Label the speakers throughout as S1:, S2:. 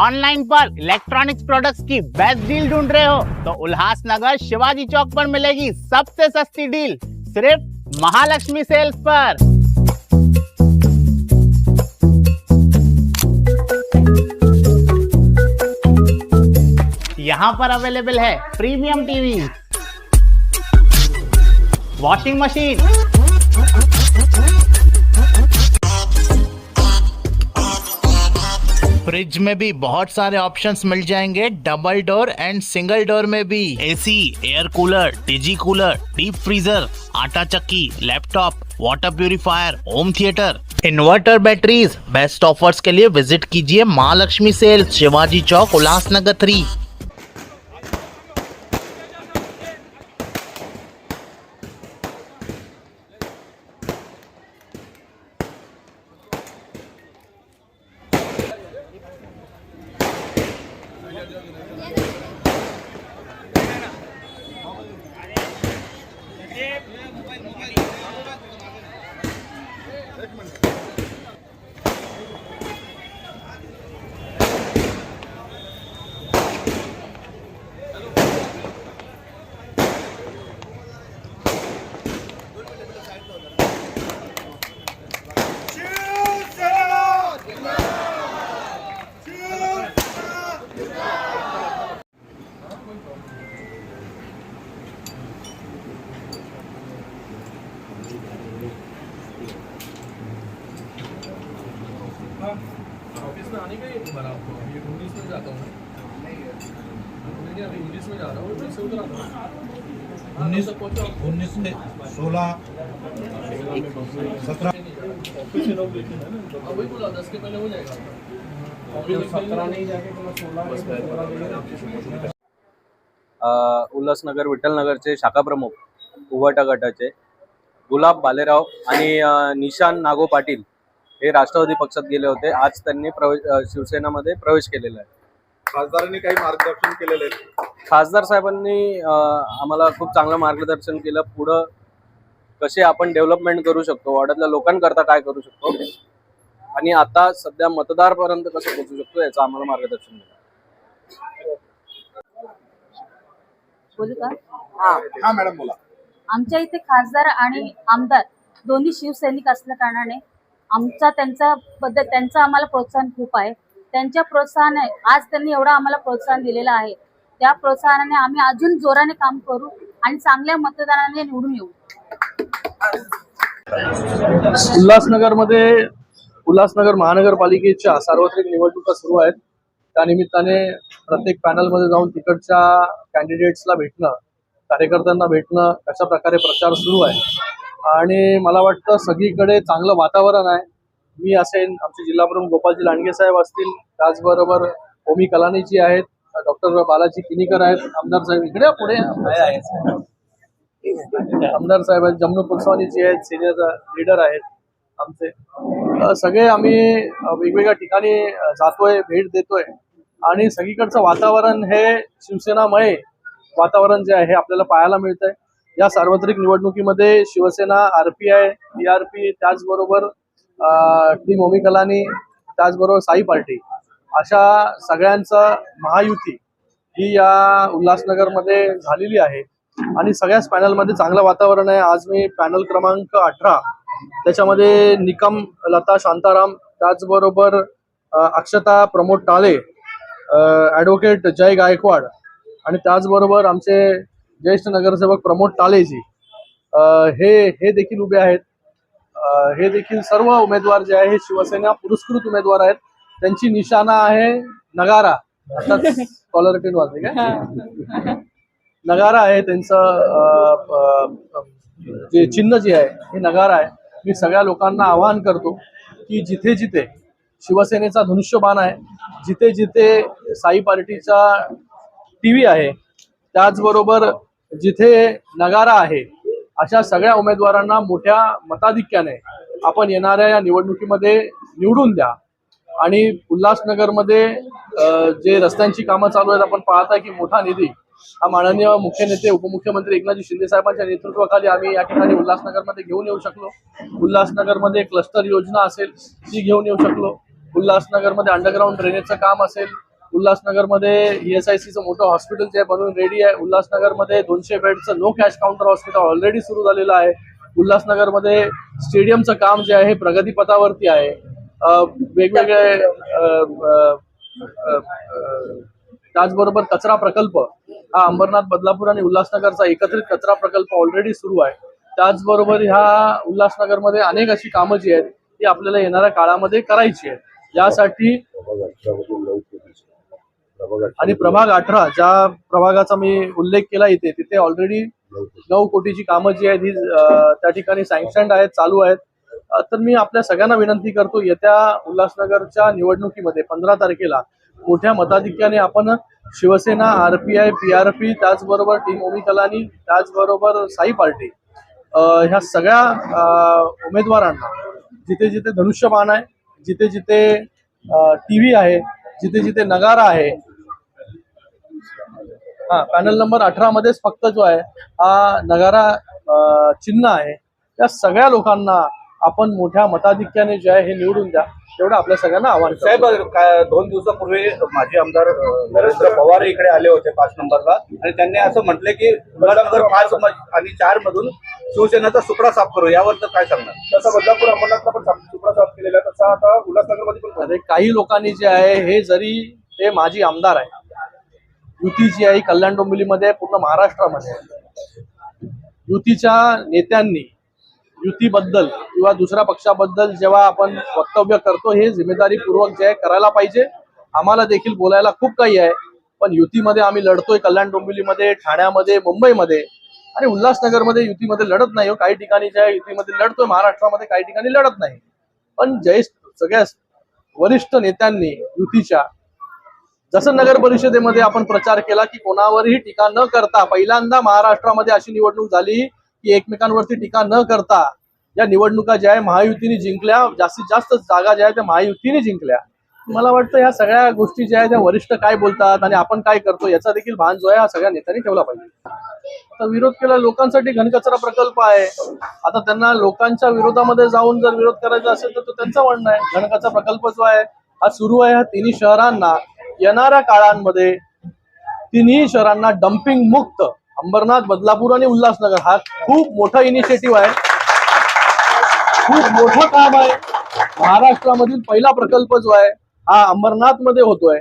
S1: Online पर electronics products की best deal ढूंढ रहे हो तो उल्लासनगर शिवाजी चौक पर मिलेगी सबसे सस्ती डील, सिर्फ महालक्ष्मी सेल्स पर। यहाँ पर अवेलेबल है premium TV, washing machine, fridge में भी बहुत सारे ऑप्शंस मिल जाएंगे, double door and single door में भी। एसी, एयर कूलर, डिजी कूलर, डीप फ्रीजर, आटा चक्की, laptop, water purifier, home theatre, inverter, batteries. Best offers के लिए विजिट कीजिए महालक्ष्मी सेल्स, शिवाजी चौक, उल्लासनगर 3।
S2: ऑफिस में आने का ही तुम्हारा आपको अभी 19 में जाता हूँ नहीं अभी 19 में जा रहा हूँ 19 से उधर आता हूँ
S3: 19 में 16 17
S2: ऑफिस के लोग देखे हैं ना वही बोला 10 के पहले हो जाएगा 17 नहीं जाके 16
S4: उल्हासनगर विठ्ठलनगरचे शाखा प्रमुख उभाटा गटाचे गुलाब बालेराव आणि निशान नागो पाटील हे राष्ट्रवादी पक्षात गेले होते। आज त्यांनी शिवसेनेमध्ये प्रवेश केलेला आहे।
S3: खासदारांनी काही मार्गदर्शन केलेले आहे।
S4: खासदार साहेबांनी आम्हाला खूप चांगलं मार्गदर्शन केलं, पुढं कसे आपण डेव्हलपमेंट करू शकतो, वाड्यातल्या लोकांकरता काय करू शकतो आणि आता सध्या मतदारपर्यंत कसं पोहोचू शकतो याचं आम्हाला मार्गदर्शन मिळालं।
S5: बोलू का?
S3: हा मॅडम बोला।
S5: आमच्या इथे खासदार आणि आमदार दोन्ही शिवसैनिक असल्या कारणाने त्यांचं आम्हाला प्रोत्साहन खूप आहे। त्यांच्या प्रोत्साहनाने आज त्यांनी एवढा आम्हाला प्रोत्साहन दिलेलं आहे, त्या प्रोत्साहनाने आम्ही अजून जोराने काम करू आणि चांगल्या मतदानाने निवडून येऊ।
S2: उल्हासनगर महानगरपालिकेच्या सार्वत्रिक निवडणुका सुरू आहेत। त्यानिमित्ताने प्रत्येक पॅनलमध्ये जाऊन तिकडच्या कॅन्डिडेट्सला भेटणं, कार्यकर्त्यांना भेटणं, कशा प्रकारे प्रचार सुरू आहे आणि मला वाटतं सगळीकडे चांगलं वातावरण आहे। मी असेन, आमचे जिल्हाप्रमुख गोपालजी लांडगे साहेब असतील, त्याचबरोबर ओमी कलानीजी आहेत, डॉक्टर बालाजी किनीकर आहेत, आमदार साहेब इकडे पुढे आहेत, आमदार साहेब आहेत, जमनू पुलसवानीजी आहेत, सिनियर लीडर आहेत आमचे। सगळे आम्ही वेगवेगळ्या ठिकाणी जातोय, भेट देतोय आणि सगळीकडचं वातावरण हे शिवसेनामय वातावरण जे आहे आपल्याला पाहायला मिळतंय। या सार्वत्रिक निवडणुकीमध्ये शिवसेना, आरपीआय, टीआरपी, त्याचबरोबर टीम ओमी कलानी, त्याचबरोबर साई पार्टी अशा सगळ्यांचं महायुती ही या उल्हासनगरमध्ये झालेली आहे आणि सगळ्याच पॅनलमध्ये चांगलं वातावरण आहे। आज मी पॅनल क्रमांक 18 त्याच्यामध्ये निकम लता शांताराम, त्याचबरोबर अक्षता प्रमोद टाळे, ॲडव्होकेट जय गायकवाड आणि त्याचबरोबर आमचे ज्येष्ठ नगरसेवक प्रमोद टाळेजी हे देखील उभे आहेत। हे देखील सर्व उमेदवार जे आहे शिवसेना पुरस्कृत उमेदवार आहेत। त्यांची निशाणा आहे नगारा, आता कॉलर टेन वाजले काय नगारा आहे त्यांचं, जे चिन्ह जे आहे हे नगारा आहे। मी सगळ्या लोकांना आवाहन करतो की जिथे जिथे शिवसेनेचा धनुष्यबाण आहे, जिथे जिथे साई पार्टीचा टीव्ही आहे, त्याचबरोबर जिथे नगारा आहे, अशा सगळ्या उमेदवारांना मोठ्या मताधिक्याने आपण येणाऱ्या या निवडणुकीमध्ये निवडून द्या आणि उल्हासनगरमध्ये जे रस्त्यांची कामं चालू आहेत, आपण पाहताय की मोठा निधी हा माननीय मुख्य नेते उपमुख्यमंत्री एकनाथजी शिंदे साहेबांच्या नेतृत्वाखाली आम्ही या ठिकाणी उल्हासनगरमध्ये घेऊन येऊ शकलो। उल्हासनगरमध्ये क्लस्टर योजना असेल ती घेऊन येऊ शकलो, उल्हासनगरमध्ये अंडरग्राउंड ड्रेनेजचं काम असेल उल्हासनगरमध्ये ESICचं मोठं हॉस्पिटल जे आहे बनवून रेडी आहे. उल्हासनगरमध्ये 200 बेडचं no cash counter hospital already सुरू झालेलं आहे. उल्हासनगरमध्ये स्टेडियमचं काम जे आहे हे प्रगतीपथावरती आहे. वेगवेगळे त्याचबरोबर कचरा प्रकल्प हा अंबरनाथ, बदलापूर आणि उल्हासनगरचा एकत्रित कचरा प्रकल्प ऑलरेडी सुरू आहे. त्याचबरोबर ह्या उल्हासनगरमध्ये अनेक अशी कामं जी आहेत ती आपल्याला येणाऱ्या काळामध्ये करायची आहेत. यासाठी आणि प्रभाग 18 ज्या प्रभागाचा मी उल्लेख केला इथे, तिथे ऑलरेडी 9 कोटीची कामं जी आहेत ही त्या ठिकाणी सँक्शन्ड आहेत, चालू आहेत. तर मी आपल्या सगळ्यांना विनंती करतो, येत्या उल्हासनगरच्या निवडणुकीमध्ये 15 तारखेला मोठ्या मताधिक्याने आपण शिवसेना, RPI, PRP, त्याचबरोबर टीम ओमी कलानी, त्याचबरोबर साई पार्टी ह्या सगळ्या उमेदवारांना जिथे जिथे धनुष्यबाण आहे, जिथे जिथे TV आहे, जिथे जिथे नगारा आहे, पॅनल नंबर 18 मध्येच फक्त जो आहे हा नगारा चिन्ह आहे, त्या सगळ्या लोकांना आपण मोठ्या मताधिक्याने जे आहे हे निवडून द्या, एवढं आपल्या सगळ्यांना आव्हान करतो.
S6: साहेब, 2 दिवसापूर्वी माजी आमदार नरेंद्र पवार इकडे आले होते 5 नंबरला आणि त्यांनी असं म्हटले की उल्हासनगर 5 आणि 4 मधून शिवसेनेचा सुपडा साफ करू. यावर तर काय सांगणार?
S3: तसं बदलापूर अंबरनाथला पण सुपडा साफ केलेला आहे, तसा आता उल्हासनगरमध्ये पण
S2: अरे काही लोकांनी जे आहे हे जरी ते माजी आमदार आहे, युती जी आहे कल्याण डोंबिवलीमध्ये पूर्ण महाराष्ट्रामध्ये युतीच्या नेत्यांनी युतीबद्दल किंवा दुसऱ्या पक्षाबद्दल जेव्हा आपण वक्तव्य करतो हे जिम्मेदारीपूर्वक जे आहे करायला पाहिजे. आम्हाला देखील बोलायला खूप काही आहे, पण युतीमध्ये आम्ही लढतोय कल्याण डोंबिवलीमध्ये, ठाण्यामध्ये, मुंबईमध्ये आणि उल्हासनगरमध्ये युतीमध्ये लढत नाही. काही ठिकाणी जे आहे युतीमध्ये लढतोय, महाराष्ट्रामध्ये काही ठिकाणी लढत नाही. पण सगळ्या वरिष्ठ नेत्यांनी युतीच्या जसं नगर परिषदेमध्ये आपण प्रचार केला की कोणावरही टीका न करता, पहिल्यांदा महाराष्ट्रामध्ये अशी निवडणूक झाली की एकमेकांवरती टीका न करता या निवडणुका ज्या आहे महायुतीने जिंकल्या, जास्तीत जास्त जागा ज्या आहेत त्या महायुतीने जिंकल्या. मला वाटतं ह्या सगळ्या गोष्टी ज्या आहेत त्या वरिष्ठ काय बोलतात आणि आपण काय करतो याचा देखील भान जो आहे हा सगळ्या नेत्यांनी ठेवला पाहिजे. आता विरोध केला, लोकांसाठी घनकचरा प्रकल्प आहे. आता त्यांना लोकांच्या विरोधामध्ये जाऊन जर विरोध करायचा असेल तर तो त्यांचं म्हणणं आहे. घनकचरा प्रकल्प जो आहे हा सुरू आहे. ह्या तिन्ही शहरांना येणाऱ्या काळांमध्ये तिन्ही शहरांना डम्पिंग मुक्त, अंबरनाथ, बदलापूर आणि उल्हासनगर हा खूप मोठा इनिशिएटिव्ह आहे, खूप मोठं काम आहे. महाराष्ट्रामधील पहिला प्रकल्प जो आहे हा अंबरनाथ मध्ये होतोय.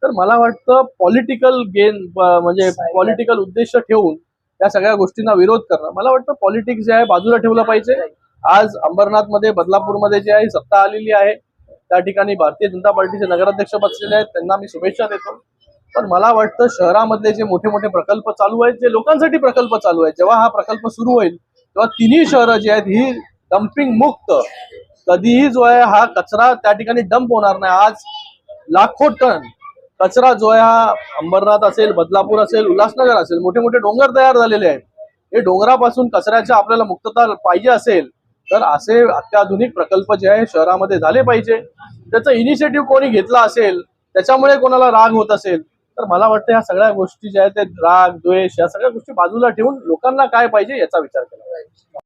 S2: तर मला वाटतं पॉलिटिकल गेन म्हणजे पॉलिटिकल उद्देश ठेवून या सगळ्या गोष्टींना विरोध करणं, मला वाटतं पॉलिटिक्स जे आहे बाजूला ठेवलं पाहिजे. आज अंबरनाथ मध्ये, बदलापूरमध्ये जे आहे सत्ता आलेली आहे, त्या ठिकाणी भारतीय जनता पार्टीचे नगराध्यक्ष बसलेले आहेत, त्यांना मी शुभेच्छा देतो. पण मला वाटतं शहरामधले जे मोठे मोठे प्रकल्प चालू आहेत, जे लोकांसाठी प्रकल्प चालू आहेत, जेव्हा हा प्रकल्प सुरू होईल तेव्हा तिन्ही शहरं जी आहेत ही डम्पिंग मुक्त, कधीही जो आहे हा कचरा त्या ठिकाणी डंप होणार नाही. आज लाखो टन कचरा जो आहे हा अंबरनाथ असेल, बदलापूर असेल, उल्हासनगर असेल, मोठे मोठे डोंगर तयार झालेले आहेत. हे डोंगरापासून कचऱ्याच्या आपल्याला मुक्तता पाहिजे असेल तर असे अत्याधुनिक प्रकल्प जे आहे शहरामध्ये झाले पाहिजे. त्याचा इनिशिएटिव्ह कोणी घेतला असेल, त्याच्यामुळे कोणाला राग होत असेल तर मला वाटतं ह्या सगळ्या गोष्टी ज्या आहेत ते राग, द्वेष या सगळ्या गोष्टी बाजूला ठेवून लोकांना काय पाहिजे याचा विचार केला पाहिजे.